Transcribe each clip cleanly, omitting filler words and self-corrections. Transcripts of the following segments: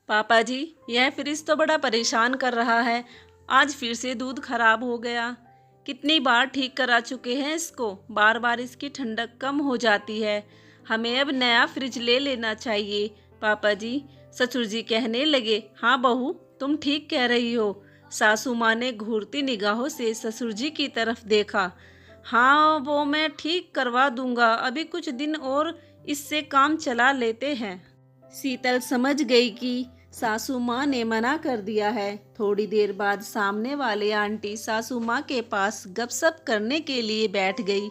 पापा जी, यह फ्रिज तो बड़ा परेशान कर रहा है। आज फिर से दूध खराब हो गया। कितनी बार ठीक करा चुके हैं इसको, बार बार इसकी ठंडक कम हो जाती है। हमें अब नया फ्रिज ले लेना चाहिए। पापा जी, ससुर जी कहने लगे। हाँ बहू, तुम ठीक कह रही हो। सासू माँ ने घूरती निगाहों से ससुर जी की तरफ देखा। हाँ, वो मैं ठीक करवा दूंगा, अभी कुछ दिन और इससे काम चला लेते हैं। शीतल समझ गई कि सासू माँ ने मना कर दिया है। थोड़ी देर बाद सामने वाले आंटी सासू माँ के पास गपशप करने के लिए बैठ गई।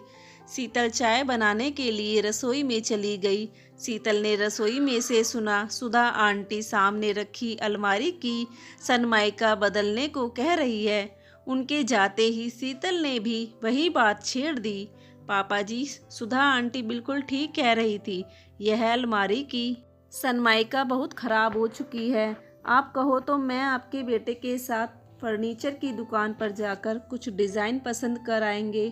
शीतल चाय बनाने के लिए रसोई में चली गई। शीतल ने रसोई में से सुना सुधा आंटी सामने रखी अलमारी की सनमाइका बदलने को कह रही है। उनके जाते ही शीतल ने भी वही बात छेड़ दी। पापा जी, सुधा आंटी बिल्कुल ठीक कह रही थी। यह अलमारी की सनमाइका बहुत ख़राब हो चुकी है। आप कहो तो मैं आपके बेटे के साथ फर्नीचर की दुकान पर जाकर कुछ डिज़ाइन पसंद कर आएंगे।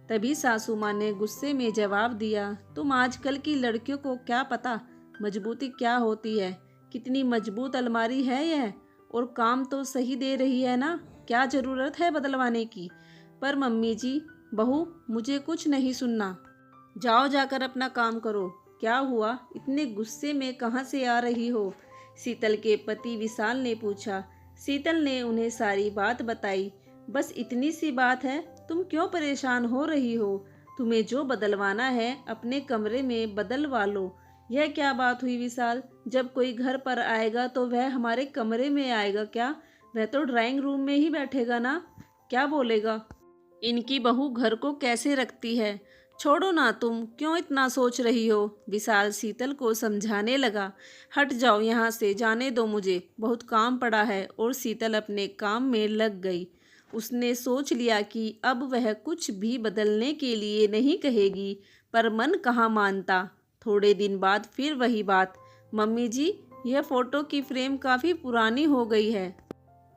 तभी सासू माँ ने गुस्से में जवाब दिया, तुम आजकल की लड़कियों को क्या पता मजबूती क्या होती है। कितनी मजबूत अलमारी है यह, और काम तो सही दे रही है ना। क्या ज़रूरत है बदलवाने की। पर मम्मी जी, बहू, मुझे कुछ नहीं सुनना। जाओ, जाकर अपना काम करो। क्या हुआ, इतने गुस्से में कहाँ से आ रही हो? शीतल के पति विशाल ने पूछा। शीतल ने उन्हें सारी बात बताई। बस इतनी सी बात है, तुम क्यों परेशान हो रही हो? तुम्हें जो बदलवाना है अपने कमरे में बदलवा लो। यह क्या बात हुई विशाल? जब कोई घर पर आएगा तो वह हमारे कमरे में आएगा क्या? वह तो ड्राइंग रूम में ही बैठेगा ना। क्या बोलेगा? इनकी बहू घर को कैसे रखती है। छोड़ो ना, तुम क्यों इतना सोच रही हो? विशाल शीतल को समझाने लगा। हट जाओ यहाँ से, जाने दो, मुझे बहुत काम पड़ा है। और शीतल अपने काम में लग गई। उसने सोच लिया कि अब वह कुछ भी बदलने के लिए नहीं कहेगी, पर मन कहाँ मानता। थोड़े दिन बाद फिर वही बात। मम्मी जी, यह फोटो की फ्रेम काफ़ी पुरानी हो गई है।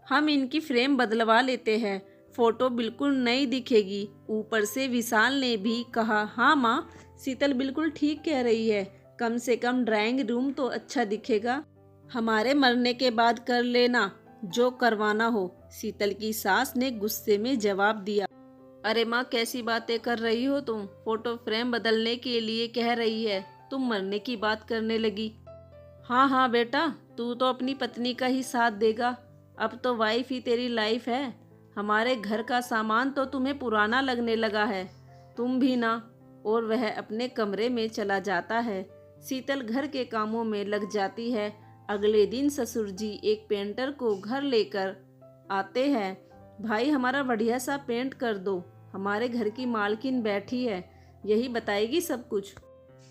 हम इनकी फ्रेम बदलवा लेते हैं, फोटो बिल्कुल नई दिखेगी। ऊपर से विशाल ने भी कहा। हाँ माँ, शीतल बिल्कुल ठीक कह रही है। कम से कम ड्राइंग रूम तो अच्छा दिखेगा। हमारे मरने के बाद कर लेना जो करवाना हो, शीतल की सास ने गुस्से में जवाब दिया। अरे माँ, कैसी बातें कर रही हो तुम? फोटो फ्रेम बदलने के लिए कह रही है, तुम मरने की बात करने लगी। हाँ हाँ बेटा, तू तो अपनी पत्नी का ही साथ देगा। अब तो वाइफ ही तेरी लाइफ है। हमारे घर का सामान तो तुम्हें पुराना लगने लगा है। तुम भी ना। और वह अपने कमरे में चला जाता है। शीतल घर के कामों में लग जाती है। अगले दिन ससुर जी एक पेंटर को घर लेकर आते हैं। भाई, हमारा बढ़िया सा पेंट कर दो। हमारे घर की मालकिन बैठी है, यही बताएगी सब कुछ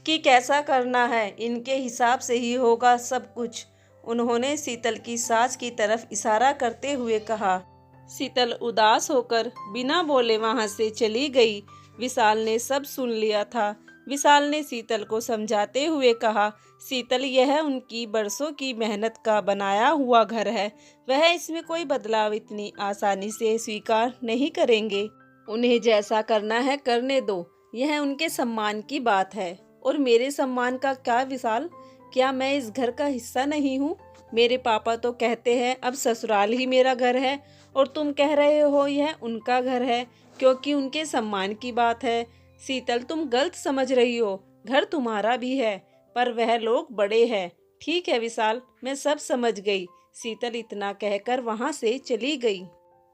कि कैसा करना है। इनके हिसाब से ही होगा सब कुछ। उन्होंने शीतल की सास की तरफ इशारा करते हुए कहा। शीतल उदास होकर बिना बोले वहां से चली गई। विशाल ने सब सुन लिया था। विशाल ने शीतल को समझाते हुए कहा, शीतल, यह उनकी बरसों की मेहनत का बनाया हुआ घर है। वह इसमें कोई बदलाव इतनी आसानी से स्वीकार नहीं करेंगे। उन्हें जैसा करना है करने दो। यह उनके सम्मान की बात है। और मेरे सम्मान का क्या विशाल? क्या मैं इस घर का हिस्सा नहीं हूँ? मेरे पापा तो कहते हैं अब ससुराल ही मेरा घर है, और तुम कह रहे हो यह उनका घर है क्योंकि उनके सम्मान की बात है। शीतल, तुम गलत समझ रही हो। घर तुम्हारा भी है, पर वह लोग बड़े हैं। ठीक है विशाल, मैं सब समझ गई। शीतल इतना कहकर वहां से चली गई।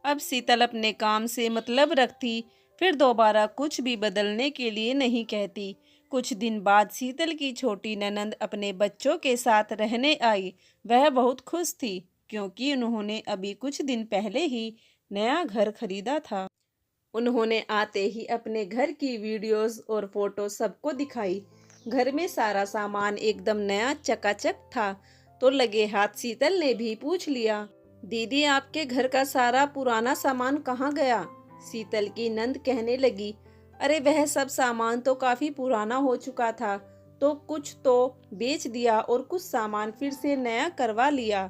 अब शीतल अपने काम से मतलब रखती, फिर दोबारा कुछ भी बदलने के लिए नहीं कहती। कुछ दिन बाद शीतल की छोटी ननंद अपने बच्चों के साथ रहने आई। वह बहुत खुश थी क्योंकि उन्होंने अभी कुछ दिन पहले ही नया घर खरीदा था। उन्होंने आते ही अपने घर की वीडियोस और फोटो सबको दिखाई। घर में सारा सामान एकदम नया चकाचक था। तो लगे हाथ शीतल ने भी पूछ लिया, दीदी, आपके घर का सारा पुराना सामान कहाँ गया? शीतल की नंद कहने लगी, अरे वह सब सामान तो काफी पुराना हो चुका था, तो कुछ तो बेच दिया और कुछ सामान फिर से नया करवा लिया।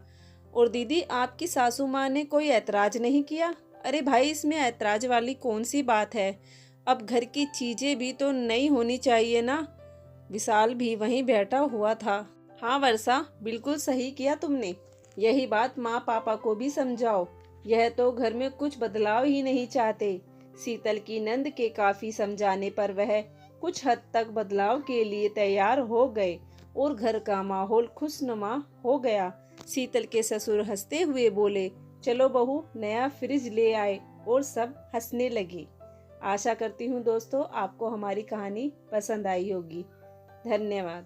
और दीदी, आपकी सासू माँ ने कोई ऐतराज नहीं किया? अरे भाई, इसमें ऐतराज वाली कौन सी बात है? अब घर की चीजें भी तो नई होनी चाहिए ना। विशाल भी वहीं बैठा हुआ था। हाँ वर्षा, बिल्कुल सही किया तुमने। यही बात माँ पापा को भी समझाओ, यह तो घर में कुछ बदलाव ही नहीं चाहते। शीतल की नंद के काफी समझाने पर वह कुछ हद तक बदलाव के लिए तैयार हो गए और घर का माहौल खुशनुमा हो गया। शीतल के ससुर हंसते हुए बोले, चलो बहू, नया फ्रिज ले आए, और सब हंसने लगे। आशा करती हूँ दोस्तों आपको हमारी कहानी पसंद आई होगी। धन्यवाद।